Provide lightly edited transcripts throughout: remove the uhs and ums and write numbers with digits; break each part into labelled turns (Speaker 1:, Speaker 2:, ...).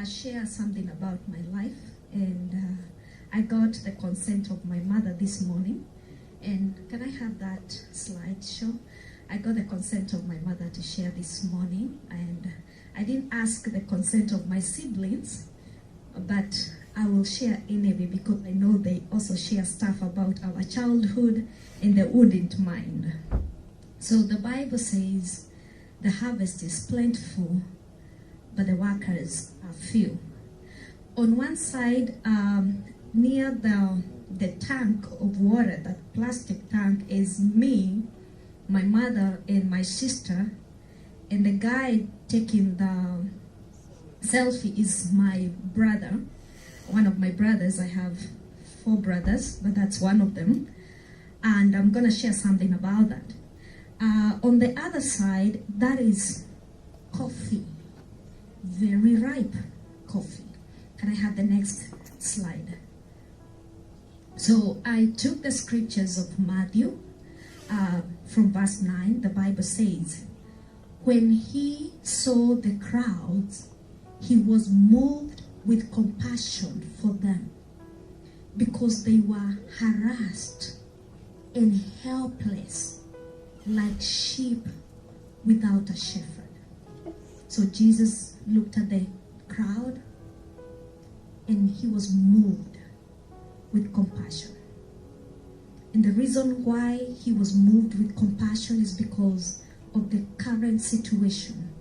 Speaker 1: share something about my life, and I got the consent of my mother this morning. And can I have that slideshow? I got the consent of my mother to share this morning, and I didn't ask the consent of my siblings, but I will share anyway because I know they also share stuff about our childhood and they wouldn't mind. So the Bible says the harvest is plentiful, but the workers are few. On one side, near the tank of water, that plastic tank, is me, my mother, and my sister, and the guy taking the selfie is my brother, one of my brothers. I have 4 brothers, but that's one of them, and I'm gonna share something about that. On the other side, that is coffee, very ripe coffee. Can I have the next slide? So I took the scriptures of Matthew from verse 9. The Bible says, when he saw the crowds, he was moved with compassion for them because they were harassed and helpless like sheep without a shepherd. So Jesus looked at the crowd and he was moved with compassion. And the reason why he was moved with compassion is because of the current situation.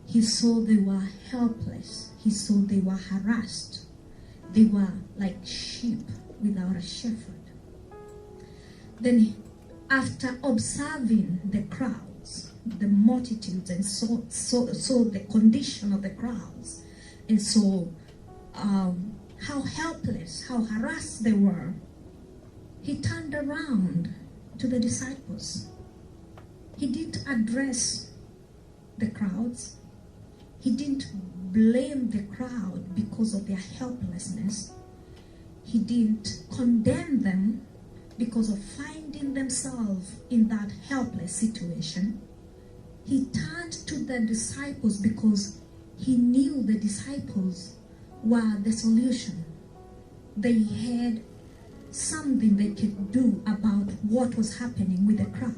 Speaker 1: He saw they were helpless. He saw they were harassed. They were like sheep without a shepherd. Then after observing the crowds, the multitudes, and saw the condition of the crowds, and saw how helpless, how harassed they were, he turned around to the disciples. He didn't address the crowds. He didn't blame the crowd because of their helplessness. He didn't condemn them because of finding themselves in that helpless situation. He turned to the disciples because he knew the disciples were the solution. They had something they could do about what was happening with the crowd.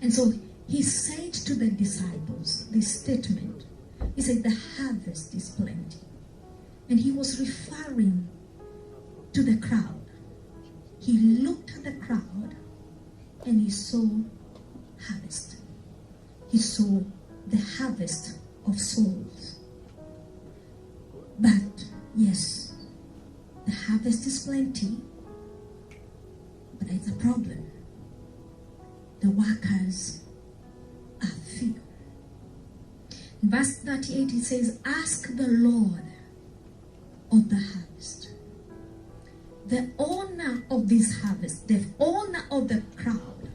Speaker 1: And so he said to the disciples this statement. He said, the harvest is plenty. And he was referring to the crowd. He looked at the crowd and he saw harvest. He saw the harvest of souls. But yes, the harvest is plenty, but it's a problem. The workers are few. In verse 38 it says, ask the Lord of the harvest, the owner of this harvest, the owner of the crowd,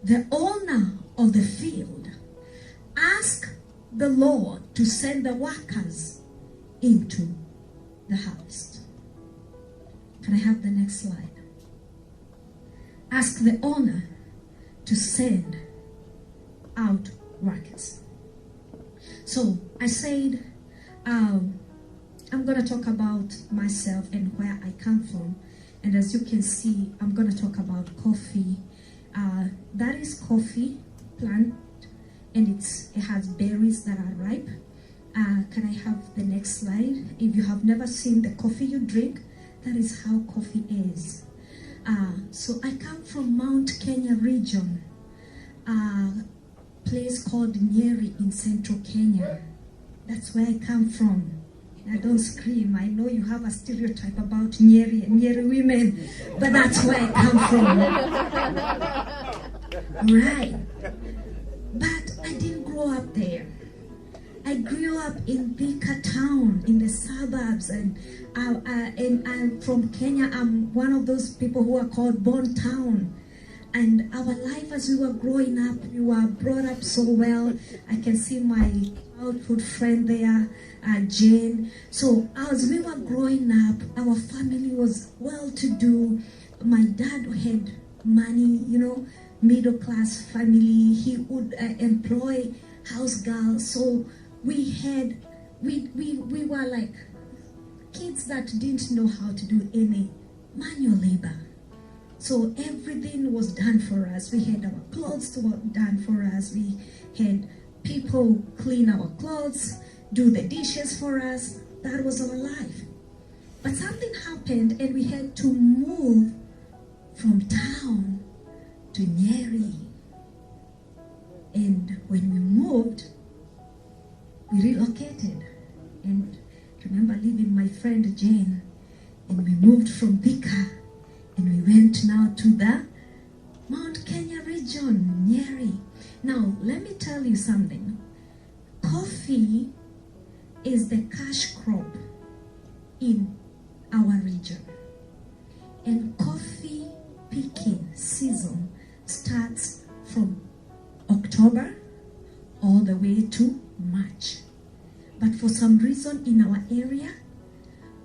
Speaker 1: the owner of the field. Ask the Lord to send the workers into the harvest. Can I have the next slide? Ask the owner to send out workers. So I said, I'm going to talk about myself and where I come from. And as you can see, I'm going to talk about coffee. That is coffee plant, and it has berries that are ripe. Can I have the next slide? If you have never seen the coffee you drink, that is how coffee is. So I come from Mount Kenya region, a place called Nyeri in central Kenya. That's where I come from. I don't scream. I know you have a stereotype about Nyeri and Nyeri women, but that's where I come from. Right. But I didn't grow up there. I grew up in Thika town, in the suburbs, and I'm from Kenya. I'm one of those people who are called born town. And our life as we were growing up, we were brought up so well. I can see my childhood friend there, Jane. So as we were growing up, our family was well-to-do. My dad had money, middle-class family. He would employ house girls. So we had we were like kids that didn't know how to do any manual labor. So everything was done for us. We had our clothes done for us. We had people clean our clothes, do the dishes for us. That was our life. But something happened and we had to move from town to Nyeri. And when we moved, we relocated. And remember leaving my friend Jane, and we moved from Thika, and we went now to the Mount Kenya region, Nyeri. Now, let me tell you something. Coffee is the cash crop in our region. And coffee picking season starts from October all the way to March. But for some reason in our area,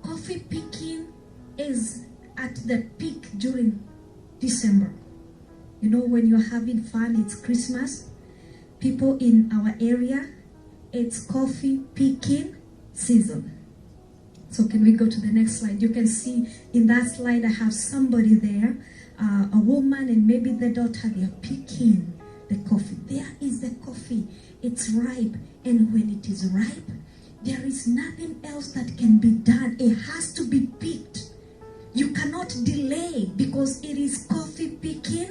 Speaker 1: coffee picking is at the peak during December. You know, when you're having fun, it's Christmas. People in our area, it's coffee picking season. So can we go to the next slide? You can see in that slide I have somebody there, a woman and maybe the daughter. They are picking the coffee. There is the coffee. It's ripe. And when it is ripe, there is nothing else that can be done. It has to be picked. You cannot delay because it is coffee picking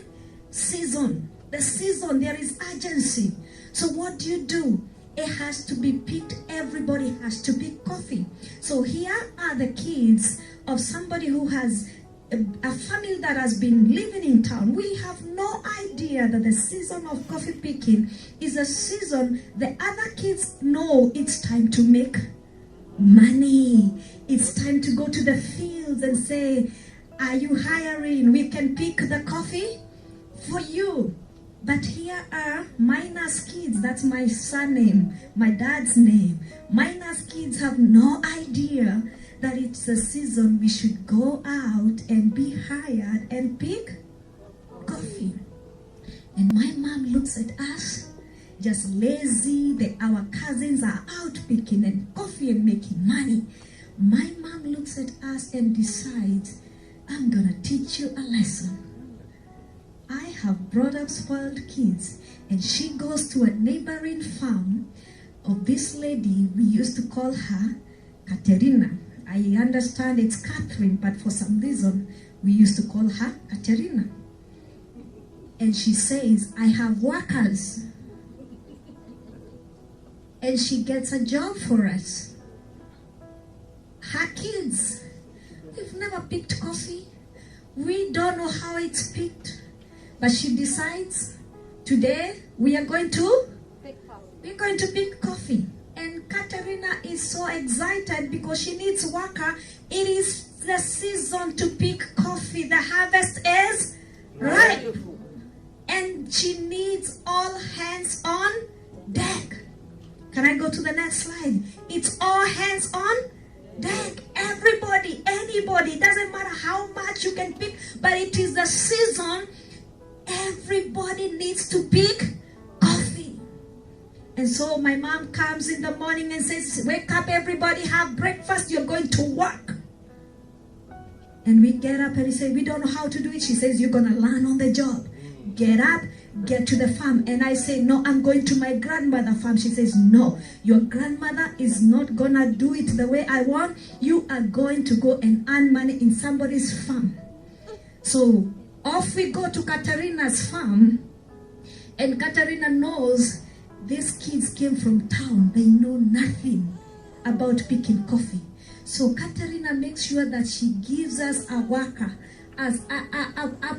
Speaker 1: season. The season, there is urgency. So what do? It has to be picked. Everybody has to pick coffee. So here are the kids of somebody who has a family that has been living in town. We have no idea that the season of coffee picking is a season the other kids know it's time to make money. It's time to go to the fields and say, are you hiring? We can pick the coffee for you. But here are minus kids. That's my son name, my dad's name. Minus kids have no idea that it's a season we should go out and be hired and pick coffee. And my mom looks at us, just lazy. Our cousins are out picking and coffee and making money. My mom looks at us and decides, I'm gonna teach you a lesson. I have brought up spoiled kids, and she goes to a neighboring farm of this lady. We used to call her Katerina. I understand it's Catherine, but for some reason we used to call her Katerina. And she says, I have workers. And she gets a job for us. Her kids, we've never picked coffee. We don't know how it's picked. But she decides, today we are going to pick coffee. And Katerina is so excited because she needs worker. It is the season to pick coffee. The harvest is ripe. And she needs all hands on deck. Can I go to the next slide? It's all hands on deck. Everybody, anybody, doesn't matter how much you can pick, but it is the season. Everybody needs to pick coffee. And so my mom comes in the morning and says, wake up everybody, have breakfast, you're going to work. And we get up and we say, we don't know how to do it. She says, you're going to learn on the job. Get up, get to the farm. And I say, no, I'm going to my grandmother's farm. She says, no, your grandmother is not going to do it the way I want. You are going to go and earn money in somebody's farm. So off we go to Katerina's farm. And Katerina knows these kids came from town. They know nothing about picking coffee. So Katerina makes sure that she gives us a worker, as a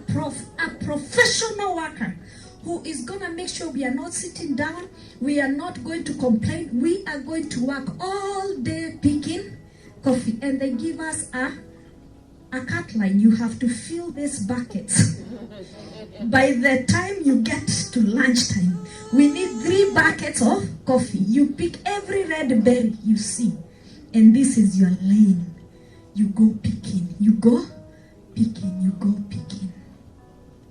Speaker 1: professional worker who is going to make sure we are not sitting down, we are not going to complain, we are going to work all day picking coffee. And they give us a cut line. You have to fill these buckets. By the time you get to lunchtime, we need 3 buckets of coffee. You pick every red berry you see. And this is your lane. You go picking. You go picking. You go picking.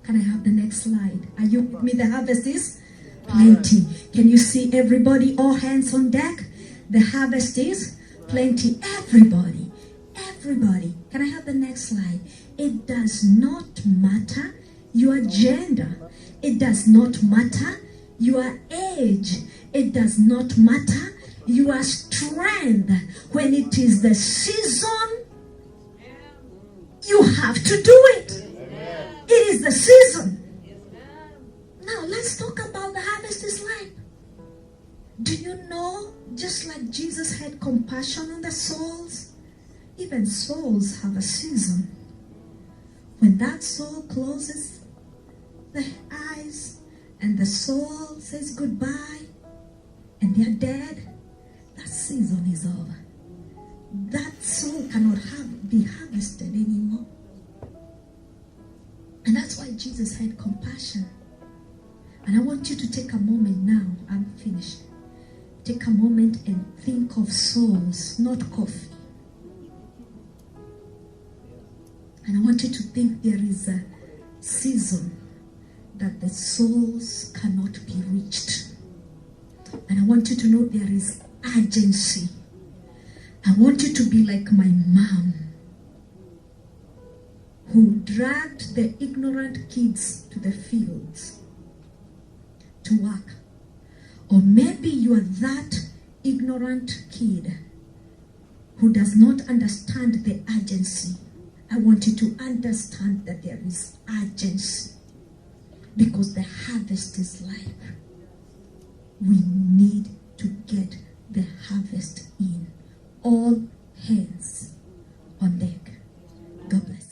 Speaker 1: Can I have the next slide? Are you with me? The harvest is plenty. Can you see everybody? All hands on deck. The harvest is plenty. Everybody. Can I have the next slide? It does not matter your gender. It does not matter your age. It does not matter your strength. When it is the season, you have to do it. It is the season. Now let's talk about the harvest is ripe. Do you know, just like Jesus had compassion on the souls, even souls have a season. When that soul closes the eyes and the soul says goodbye and they're dead, that season is over. That soul cannot be harvested anymore. And that's why Jesus had compassion. And I want you to take a moment now. I'm finished. Take a moment and think of souls, not coffee. And I want you to think there is a season that the souls cannot be reached. And I want you to know there is urgency. I want you to be like my mom, who dragged the ignorant kids to the fields to work. Or maybe you are that ignorant kid who does not understand the urgency. I want you to understand that there is urgency, because the harvest is ripe. We need to get the harvest in. All hands on deck. God bless.